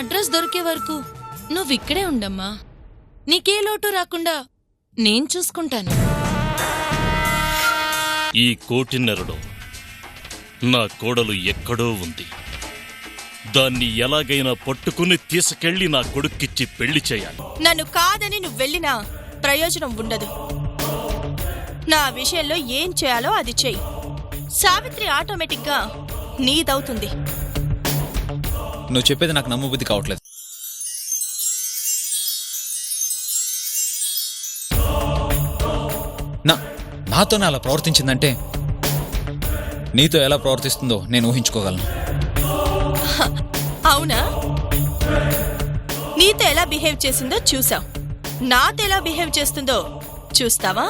Address దొరికే వరకు నువ్విక్కడే ఉండమ్మా. నీకే లోటు రాకుండా నేను చూసుకుంటాను. ఈ కోటిన్నరలో నా కోడలు ఎక్కడో ఉంది. దాన్ని ఎలాగైనా పట్టుకుని తీసుకెళ్లి నా కొడుక్కిచ్చి పెళ్లి చేయాలి. నన్ను కాదని నువ్వు వెళ్ళినా ప్రయోజనం ఉండదు. నా విషయంలో ఏం చేయాలో అది చెయ్యి. సావిత్రి ఆటోమేటిక్గా నీదవుతుంది. నువ్వు చెప్పేది నాకు నమ్మబుద్ధి కావట్లేదు. నాతోనే అలా ప్రవర్తించిందంటే నీతో ఎలా ప్రవర్తిస్తుందో నేను ఊహించుకోగలను. అవునా? నీతో ఎలా బిహేవ్ చేసిందో చూసావు, నాతో ఎలా బిహేవ్ చేస్తుందో చూస్తావా?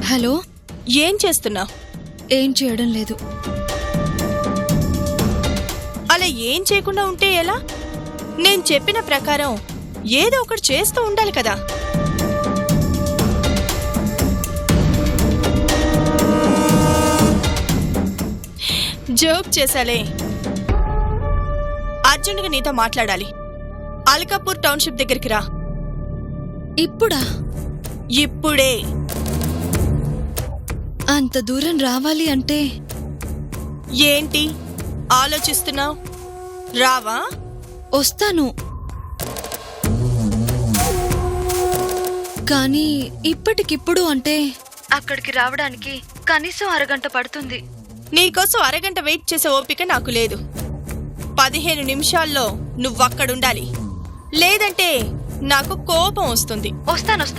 హలో, ఏం చేస్తున్నావు? ఏం చేయడం లేదు. అలా ఏం చేయకుండా ఉంటే ఎలా? నేను చెప్పిన ప్రకారం ఏదో ఒకటి చేస్తూ ఉండాలి కదా. జోక్ చేశాలే. అర్జెంటుగా నీతో మాట్లాడాలి. అల్కాపూర్ టౌన్షిప్ దగ్గరికి రా. ఇప్పుడా? ఇప్పుడే. అంత దూరం రావాలి అంటే ఏంటి ఆలోచిస్తున్నావు? రావా? వస్తాను, కానీ ఇప్పటికిప్పుడు అంటే అక్కడికి రావడానికి కనీసం అరగంట పడుతుంది. నీకోసం అరగంట వెయిట్ చేసే ఓపిక నాకు లేదు. 15 నిమిషాల్లో నువ్వక్కడుండాలి, లేదంటే నాకు కోపం వస్తుంది. వస్తాను.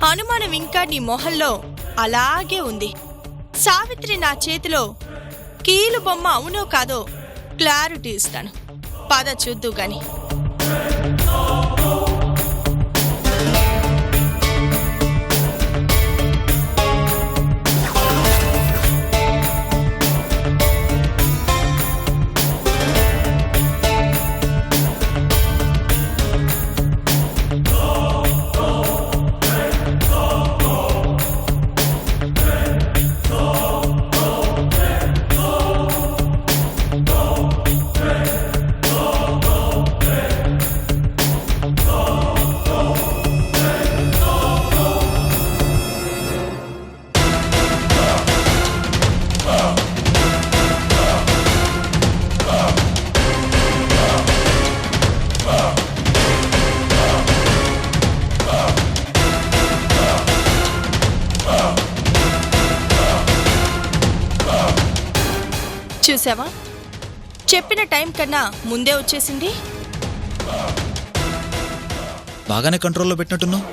అనుమానం ఇంకా నీ మొహంలో అలాగే ఉంది. సావిత్రి నా చేతిలో కీలు బొమ్మ అవునో కాదో క్లారిటీ ఇస్తాను. పద చూద్దు గాని. చూసావా, చెప్పిన టైం కన్నా ముందే వచ్చేసింది. బాగానే కంట్రోల్లో పెట్టినట్టున్నావు.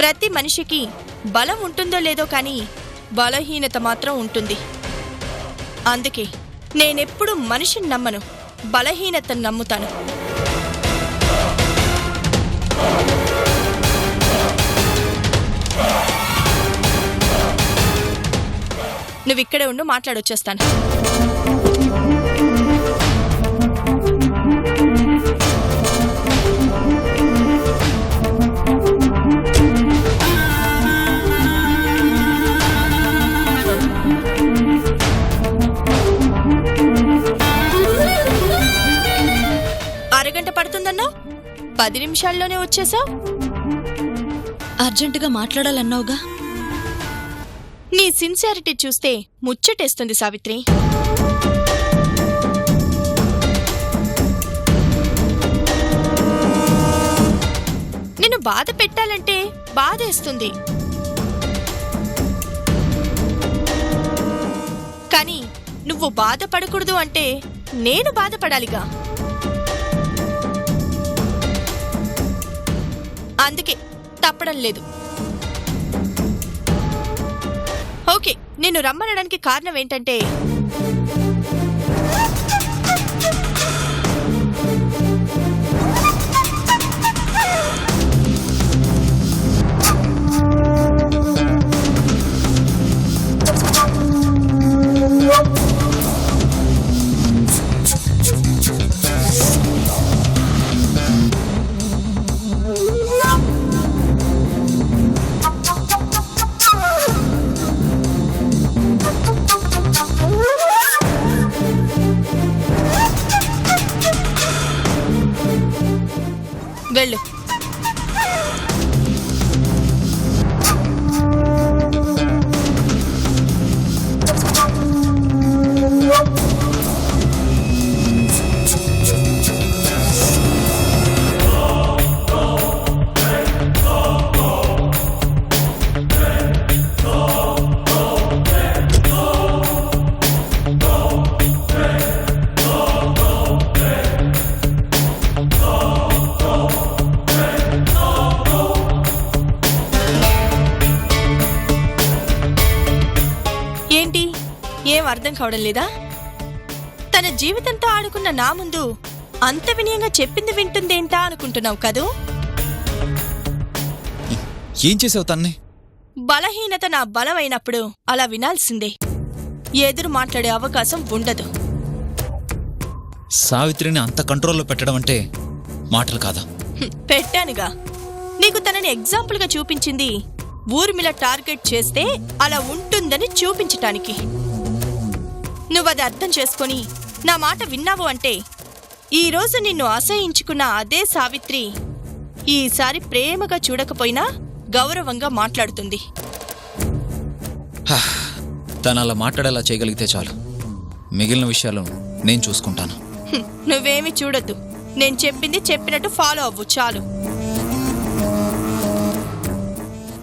ప్రతి మనిషికి బలం ఉంటుందో లేదో కానీ బలహీనత మాత్రం ఉంటుంది. అందుకే నేనెప్పుడు మనిషిని నమ్మను, బలహీనతను నమ్ముతాను. నువ్విక్కడే ఉండు, మాట్లాడొచ్చేస్తాను. అరగంట పడుతుందన్నావు, 10 నిమిషాల్లోనే వచ్చేసావు. అర్జెంటుగా మాట్లాడాలన్నావుగా. నీ సిన్సియారిటీ చూస్తే ముచ్చటేస్తుంది సావిత్రి. నిన్ను బాధ పెట్టాలంటే బాధేస్తుంది. నువ్వు బాధపడకూడదు అంటే నేను బాధపడాలిగా. అందుకే తప్పడం లేదు. ఓకే, నిన్ను రమ్మనడానికి కారణం ఏంటంటే వెళ్ళు. ఏంటి, ఏం అర్థం కావడం లేదా? తన జీవితంతో ఆడుకున్న నా ముందు అంత వినయంగా చెప్పింది వింటుందేంటా అనుకుంటున్నావు కదూ? ఏం చేసావు తన్ని? బలహీనత నా బలమైనప్పుడు అలా వినాల్సిందే. ఎదురు మాట్లాడే అవకాశం ఉండదు. సావిత్రిని అంత కంట్రోల్లో పెట్టడం అంటే మాటలు కాదా? పెట్టానుగా. నీకు తనని ఎగ్జాంపుల్గా చూపించింది ఊర్మిళ టార్గెట్ చేస్తే అలా ఉంటుందని చూపించటానికి. నువ్వది అర్థం చేసుకొని నా మాట విన్నావు అంటే ఈరోజు నిన్ను అసహించుకున్న అదే సావిత్రి ఈసారి ప్రేమగా చూడకపోయినా గౌరవంగా మాట్లాడుతుంది. తను అలా మాట్లాడేలా చేయగలిగితే చాలు. మిగిలిన విషయాలు నేను చూసుకుంటాను. నువ్వేమి చూడొద్దు. నేను చెప్పింది చెప్పినట్టు ఫాలో అవ్వు చాలు.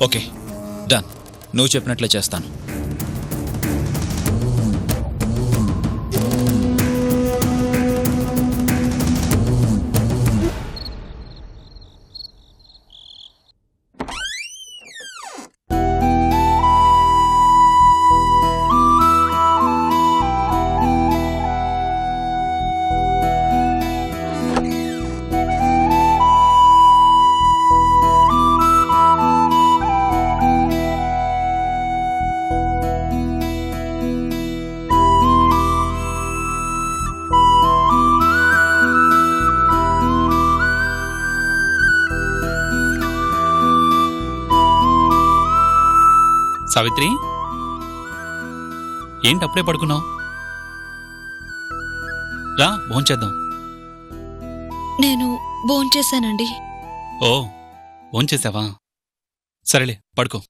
Okay, done. నువ్వు చెప్పినట్లే చేస్తాను. సావిత్రి, ఏంటి అప్పుడే పడుకున్నావు? రా, భోంచేద్దాం. నేను భోంచేశానండి. ఓ, భోంచేసావా? సరేలే, పడుకో.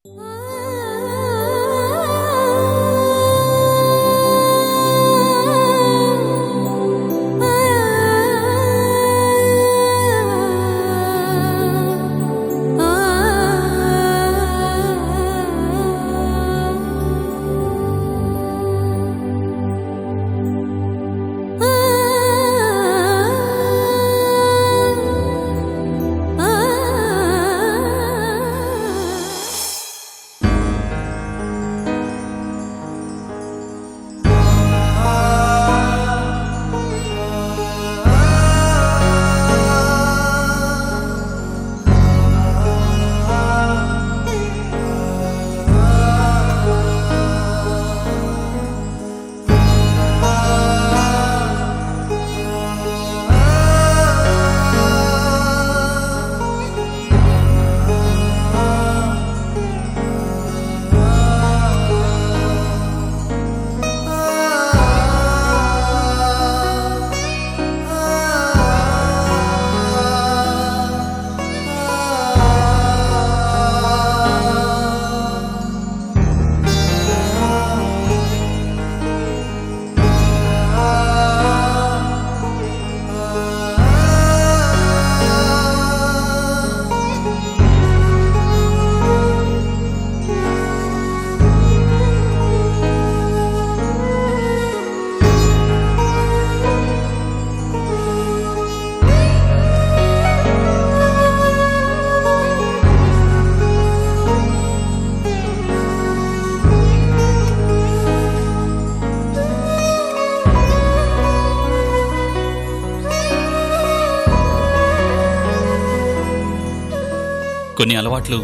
కొన్ని అలవాట్లు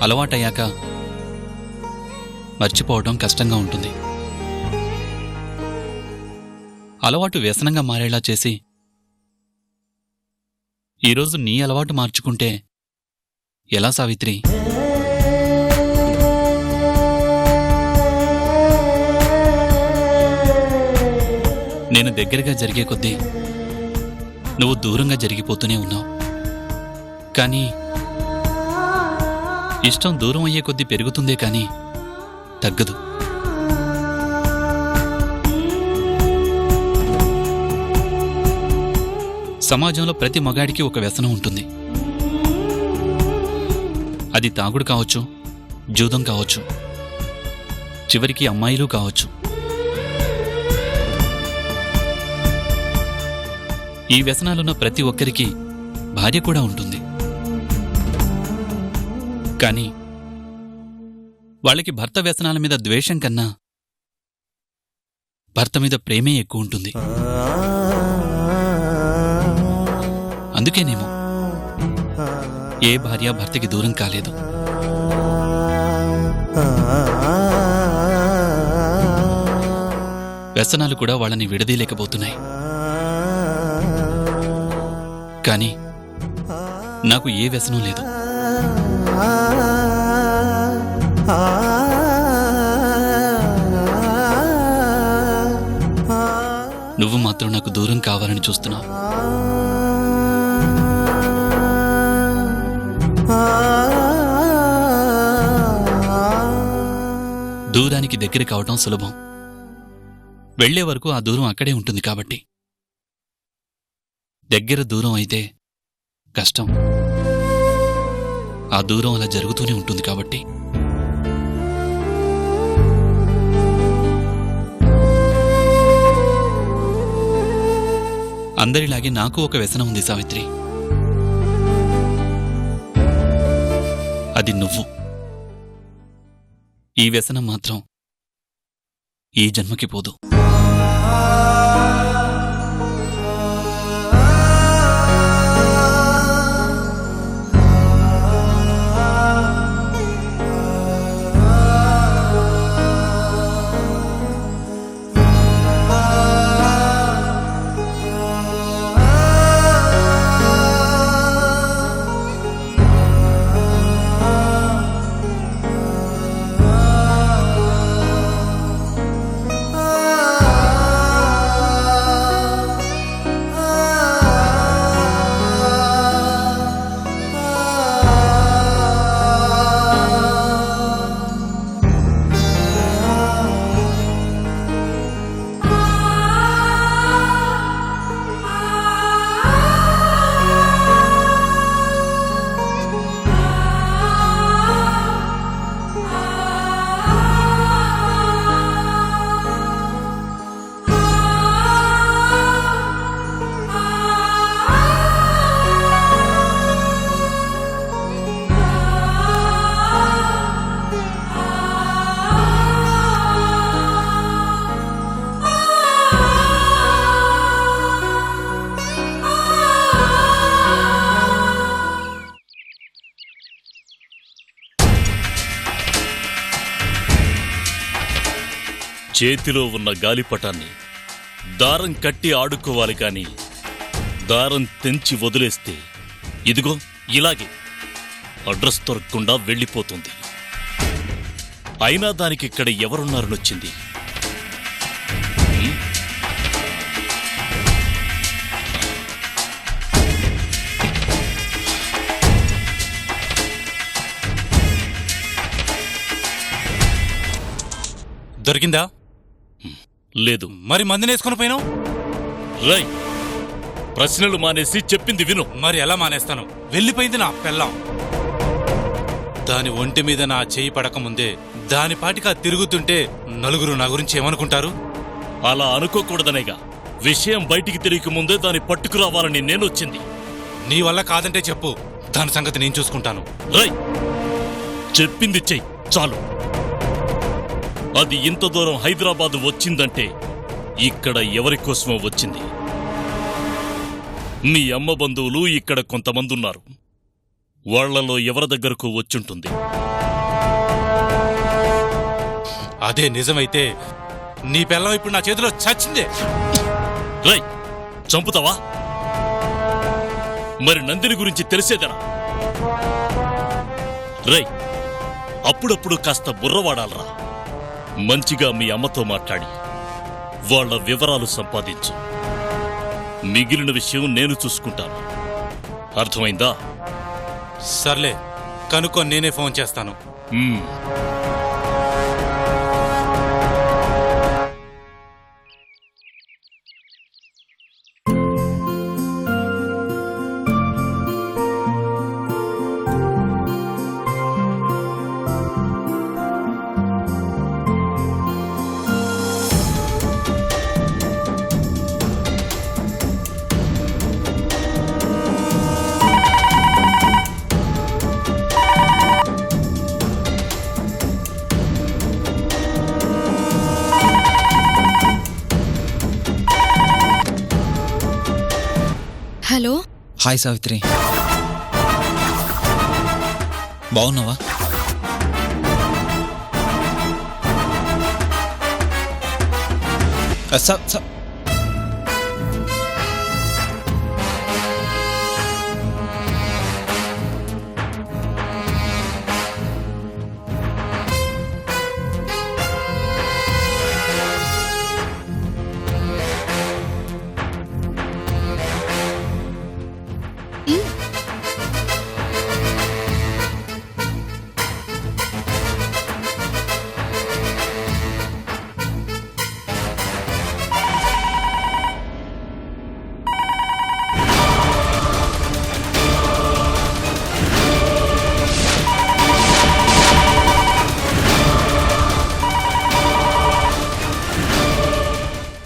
అలవాటయ్యాక మర్చిపోవడం కష్టంగా ఉంటుంది. అలవాటు వ్యసనంగా మారేలా చేసి ఈరోజు నీ అలవాటు మార్చుకుంటే ఎలా సావిత్రి? నేను దగ్గరగా జరిగే కొద్దీ నువ్వు దూరంగా జరిగిపోతూనే ఉన్నావు. కానీ ఇష్టం దూరం అయ్యే కొద్దీ పెరుగుతుందే కానీ తగ్గదు. సమాజంలో ప్రతి మగాడికి ఒక వ్యసనం ఉంటుంది. అది తాగుడు కావచ్చు, జూదం కావచ్చు, చివరికి అమ్మాయిలు కావచ్చు. ఈ వ్యసనాలున్న ప్రతి ఒక్కరికి భార్య కూడా ఉంటుంది. కానీ వాళ్ళకి భర్త వ్యసనాల మీద ద్వేషం కన్నా భర్త మీద ప్రేమే ఎక్కువ ఉంటుంది. అందుకేనేమో ఏ భార్య భర్తకి దూరం కాలేదు. వ్యసనాలు కూడా వాళ్ళని విడదీయలేకపోతున్నాయి. కానీ నాకు ఏ వ్యసనం లేదు. నువ్వు మాత్రం నాకు దూరం కావాలని చూస్తున్నావు. దూరానికి దగ్గర కావటం సులభం. వెళ్లే వరకు ఆ దూరం అక్కడే ఉంటుంది కాబట్టి. దగ్గర దూరం అయితే కష్టం. ఆ దూరం అలా జరుగుతూనే ఉంటుంది కాబట్టి. అందరిలాగే నాకు ఒక వ్యసనం ఉంది సావిత్రి. అది నువ్వు. ఈ వ్యసనం మాత్రం ఈ జన్మకి పోదు. చేతిలో ఉన్న గాలిపటాన్ని దారం కట్టి ఆడుకోవాలి కాని దారం తెంచి వదిలేస్తే ఇదిగో ఇలాగే అడ్రస్ దొరకకుండా వెళ్ళిపోతుంది. అయినా దానికిక్కడ ఎవరున్నారనొచ్చింది. దొరికిందా? లేదు. మరి మందునేసుకుని పోయినావు? రై, ప్రశ్నలు మానేసి చెప్పింది విను. మరి ఎలా మానేస్తాను? వెళ్ళిపోయింది నా పెళ్ళాం. దాని ఒంటి మీద నా చేయి పడకముందే దాని పాటిగా తిరుగుతుంటే నలుగురు నా గురించి ఏమనుకుంటారు? అలా అనుకోకూడదనేగా విషయం బయటికి తిరిగి ముందే దాన్ని పట్టుకురావాలని నేనొచ్చింది. నీ వల్ల కాదంటే చెప్పు, దాని సంగతి నేను చూసుకుంటాను. రై, చెప్పింది చెయ్యి చాలు. అది ఇంత దూరం హైదరాబాద్ వచ్చిందంటే ఇక్కడ ఎవరి కోసమో వచ్చింది. నీ అమ్మ బంధువులు ఇక్కడ కొంతమంది ఉన్నారు. వాళ్లలో ఎవరి దగ్గరకు వచ్చుంటుంది. అదే నిజమైతే నీ పెళ్ళం ఇప్పుడు నా చేతిలో చచ్చిందే. రై, చంపుతావా? మరి నందిని గురించి తెలిసేదనా? రై, అప్పుడప్పుడు కాస్త బుర్రవాడాలరా. మంచిగా మీ అమ్మతో మాట్లాడి వాళ్ళ వివరాలు సంపాదించు. మిగిలిన విషయం నేను చూసుకుంటాను. అర్థమైందా? సర్లే, కనుక్కొని నేనే ఫోన్ చేస్తాను. హలో. హాయ్ సావిత్రి, బాగున్నావా?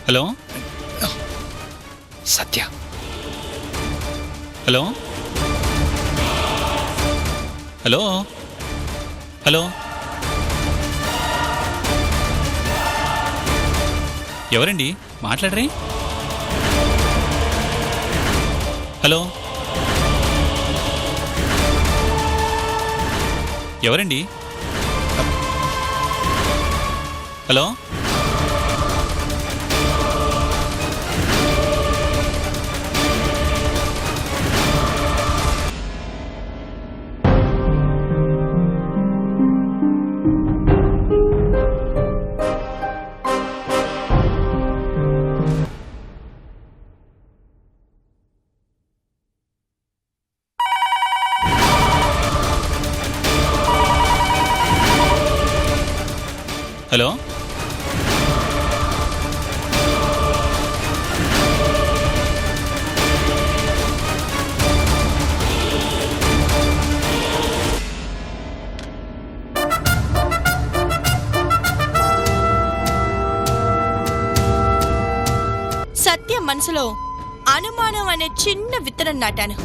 హలో. సత్య. హలో. హలో. హలో. ఎవరండి మాట్లాడరే? హలో. ఎవరండి? హలో. హలో. సత్య మనసులో అనుమానం అనే చిన్న విత్తనం నాటాను.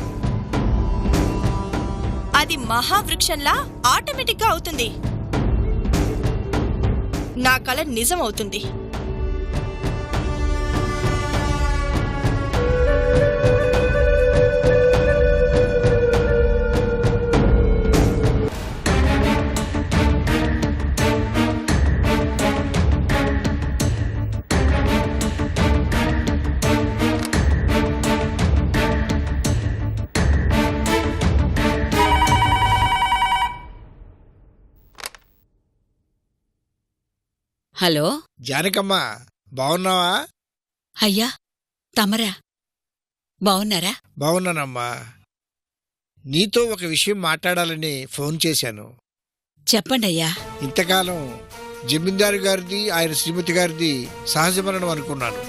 అది మహావృక్షంలా ఆటోమేటిక్గా అవుతుంది. నా కల నిజం అవుతుంది. హలో. జానకమ్మ, బావున్నావా? అయ్యా తమరా బావున్నారా? బావున్నానమ్మా. నీతో ఒక విషయం మాట్లాడాలని ఫోన్ చేశాను. చెప్పండయ్యా. ఇంతకాలం జమీందారు గారిది ఆయన శ్రీమతి గారిది సహజ మరణం అనుకున్నాను.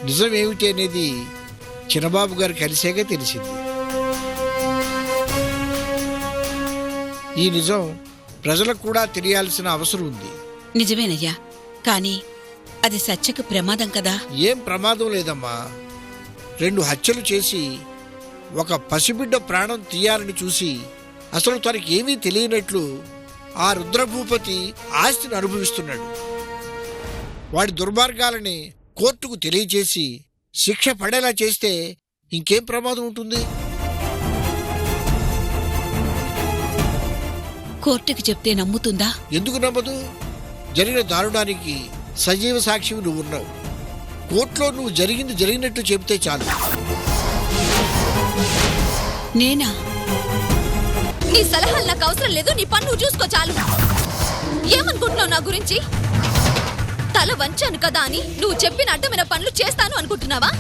నిజం ఏమిటి అనేది చిన్నబాబు గారు కలిసాక తెలిసింది. ఈ నిజం ప్రజలకు కూడా తెలియాల్సిన అవసరం ఉంది. నిజమేనయ్యా, కానీ అది సత్యకు ప్రమాదం కదా. ఏం ప్రమాదం లేదమ్మా. 2 హత్యలు చేసి ఒక పసిబిడ్డ ప్రాణం తీయాలని చూసి అసలు తనకి ఏమీ తెలియనట్లు ఆ రుద్రభూపతి ఆస్తిని అనుభవిస్తున్నాడు. వాడి దుర్మార్గాలని కోర్టుకు తెలియచేసి శిక్ష పడేలా చేస్తే ఇంకేం ప్రమాదం ఉంటుంది? కోర్టుకి చెప్తే నమ్ముతుందా? ఎందుకు నమ్మదు? జరిగిన దారుణానికి సజీవ సాక్షి నువ్వు ఉన్నావు. కోర్టులో నువ్వు జరిగింది జరిగినట్టు చెబితే చాలు. నేనా? నీ సలహాలు నాకు అవసరం లేదు. నీ పన్ను చూసుకో చాలు. ఏమనుకుంటున్నావు నా గురించి? తల వంచాను కదా అని నువ్వు చెప్పిన అడ్డమైన పనులు చేస్తాను అనుకుంటున్నావా?